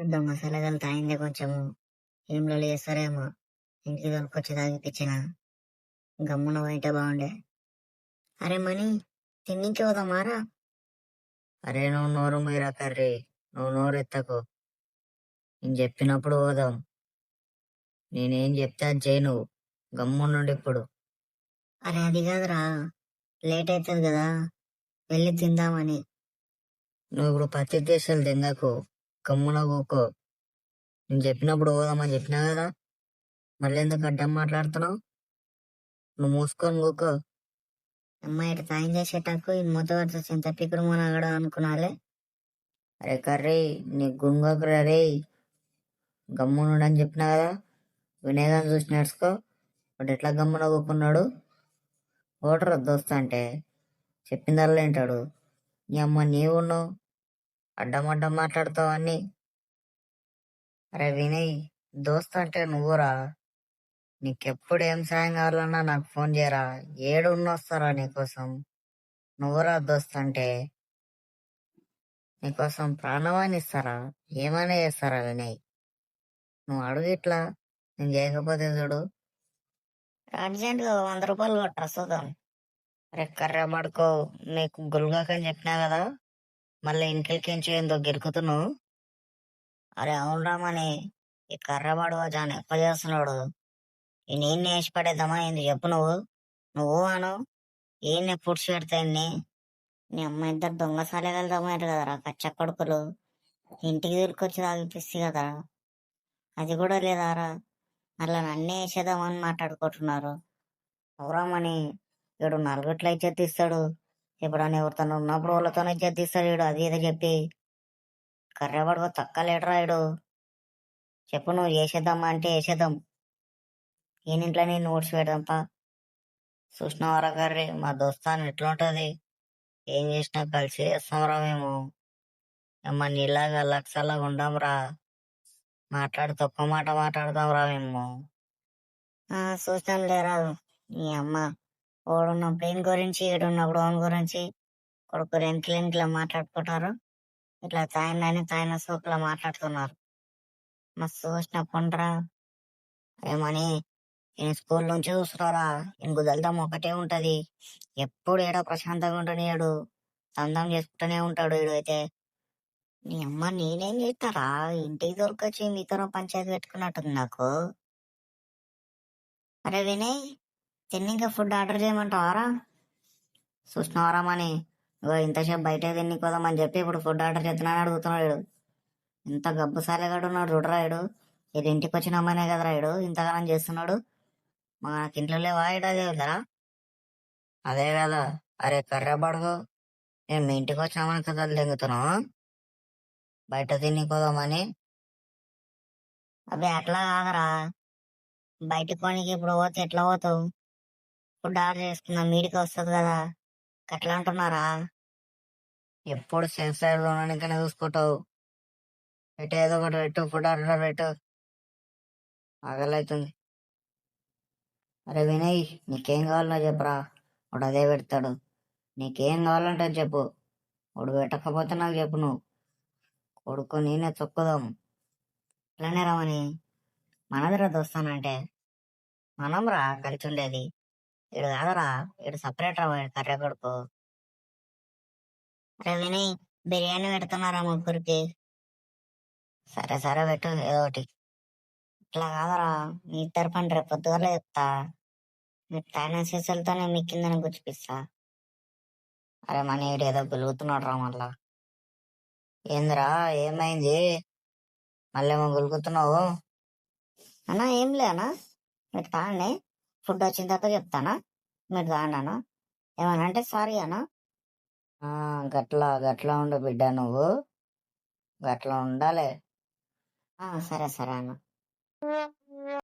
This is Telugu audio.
దొంగ సలగాలు తాగిందే కొంచెము ఏం లొల్లి చేస్తారేమో. ఇంటికి దొరికొచ్చి తాగిపిచ్చిన గమ్మున పోయింటే బాగుండే. అరే మనీ, తిన్నికి పోదామారా? అరే నువ్వు నోరు మీరా కర్రీ, నువ్వు నోరు ఎత్తకు. నేను చెప్పినప్పుడు పోదాం. నేనేం చెప్తే అది చేయి నువ్వు. గమ్మునుండి ఇప్పుడు. అరే అది కాదురా, లేట్ అవుతుంది కదా, వెళ్ళి తిందామని. నువ్వు ఇప్పుడు పత్తి దేశాలు తింగకు, గమ్మున కూకో. నేను చెప్పినప్పుడు పోదామని చెప్పినా కదా, మళ్ళీ ఎందుకు అడ్డం మాట్లాడుతున్నావు? నువ్వు మూసుకొని కూకో. అమ్మాయి ఇటు సాయం చేసేటకు ఈ మొత్తం చింత పిక్కుడు మునగడ అనుకున్నాలే. అరే కర్రీ, నీ గుంగకు రే. గమ్మునుండని చెప్పినా కదా, వినయగాన్ని చూసి నేర్చుకో. వాడు ఎట్లా గమ్మున కూకున్నాడు. ఓటరు దోస్త అంటే చెప్పిందల్లా వింటాడు. నీ అమ్మ నీవున్నావు, అడ్డం మాట్లాడతావు అన్ని. అరే వినయ్, దోస్త్ అంటే నువ్వురా. నీకెప్పుడు ఏం సాయం కావాలన్నా నాకు ఫోన్ చేయరా. ఏడున్నొస్తారా నీకోసం. నువ్వురా దోస్త్ అంటే. నీకోసం ప్రాణవాన్ని ఇస్తారా, ఏమైనా చేస్తారా వినయ్. నువ్వు అడుగు ఇట్లా, నేను చేయకపోతే చూడు. అర్జెంట్గా 100 రూపాయలు కొట్టరా చూద్దాం. అరే కర్ర పడుకో, నీకు గుల్గాకని చెప్పినా కదా, మళ్ళీ ఇంటికి ఏందో గెలుకుతున్నావు. అరే అవునరా మని, ఈ కర్రవాడు చాలా ఎక్కువ చేస్తున్నాడు. ఈ నేను వేసి పడేద్దామా ఏంది చెప్పు నువ్వు. నువ్వు అను ఈయన్ని పుడిచి పెడతాయన్ని. నీ అమ్మ ఇద్దరు దొంగ సాలెగలుదామారు కదరా కచ్చ కొడుకులు. ఇంటికి దొరికొచ్చి తాగిపిస్తే కదా, అది కూడా లేదారా. మళ్ళా నన్నే వేసేద్దామని మాట్లాడుకుంటున్నారు. ఎవరామని, వీడు నలుగుట్ల ఇచ్చేది ఇస్తాడు. ఎప్పుడన్నా ఎవరితో ఉన్నప్పుడు వాళ్ళతోనే ఇచ్చేది ఇస్తాడు వీడు, అది ఏదో చెప్పి. కర్రెవాడు తక్క లేడరా వీడు. చెప్పు నువ్వు చేసేద్దామా అంటే వేసేద్దాం. ఈయనింట్లో నేను ఓడ్చి పెడదాంపా. చూసినవారా కర్రీ, మా దోస్తాను ఎట్లుంటది. ఏం చేసినా కలిసి చేస్తాంరా మేము. అమ్మ నీలాగా లక్షలాగా ఉండాంరా. మాట్లాడితే ఒక్క మాట మాట్లాడతాంరా మేము. చూస్తాను లేరా. ఈ అమ్మ ఓడున్నప్పుడు ఈయన గురించి, ఈడున్నప్పుడు ఓన్ గురించి కొడుకు ఎంట్లా మాట్లాడుకుంటారు. ఇట్లా తాయిన సూపులా మాట్లాడుతున్నారు. మస్తు చూసిన పండ్రా. ఏమని ఈయన స్కూల్ నుంచి చూస్తున్నారా, ఈయన గుదల్దాం ఒకటే ఉంటది. ఎప్పుడు ఏడో ప్రశాంతంగా ఉంటూనేడు, సందం చేసుకుంటూనే ఉంటాడు వీడు అయితే. నీ అమ్మ నేనేం చేస్తారా, ఇంటికి దొరికొచ్చి మీతో పంచాయతీ పెట్టుకున్నట్టుంది నాకు. అరే వినయ్, తిన్నింకా ఫుడ్ ఆర్డర్ చేయమంటావారా? చూసినవారా మని, ఇంతసేపు బయట తిన్నికి పోదామని చెప్పి ఇప్పుడు ఫుడ్ ఆర్డర్ చేస్తున్నాను అడుగుతున్నాడు. ఇంత గబ్బు సాలేగాడు ఉన్నాడు చూడరా ఇడు. ఇది ఇంటికి వచ్చిన అమ్మాయినే కదరా ఇడు ఇంతగానం చేస్తున్నాడు. మనకి ఇంట్లో లేవా ఇడదే కదరా. అదే కదా. అరే కర్ర పడదు, నేను మీ ఇంటికి వచ్చినామని కదా దెంగుతున్నావు బయట తిని పోదామని. అవి అట్లా కాదరా, బయటకు పోనీకి ఇప్పుడు పోతే ఎట్లా పోతావు? ఫుడ్ ఆర్డర్ చేసుకుందాం మీడికి వస్తుంది కదా, అట్లా అంటున్నారా? ఎప్పుడు సెన్సర్ ఇంకనే చూసుకుంటావు. పెట్టు ఏదో ఒకటి పెట్టు, ఫుడ్ ఆర్డర్ పెట్టు. ఆకలవుతుంది. అరే వినయ్, నీకేం కావాలన్నా చెప్పరా, వాడు అదే పెడతాడు. నీకేం కావాలంటే చెప్పు, వాడు పెట్టకపోతే నాకు చెప్పు. నువ్వు కొడుకు నేనే చొక్కుదాం. ఇట్లానే రమని, మనదిరా దోస్తానంటే మనం రా కలిసి ఉండేది. ఇడు కాదరా, ఇడు సపరేట్ రా కర్ర కొడుకు. అరే వినయ్, బిర్యానీ పెడుతున్నారా ముగ్గురికి? సరే సరే పెట్టు ఏదో ఒకటి. ఇట్లా కాదరా, మీ ఇద్దరు పని రేపు పొద్దుగాల చెప్తా. మీరు తాగిన సీసాలతోనే మీ కిందని గుచ్చిపిస్తా. అరే మన ఈడు ఏదో గులుగుతున్నాడు రా మళ్ళా. ఏందిరా, ఏమైంది? మళ్ళీ ఏమో గులుగుతున్నావు. అన్నా ఏం లేనా, మీరు తాగండి, ఫుడ్ వచ్చిన తర్వాత చెప్తానా, మీరు తాగండి అన్న. ఏమన్నా అంటే సారీ అన్నా. గట్లా ఉండు బిడ్డ, నువ్వు గట్లా ఉండాలి. సరే సరే అన్న.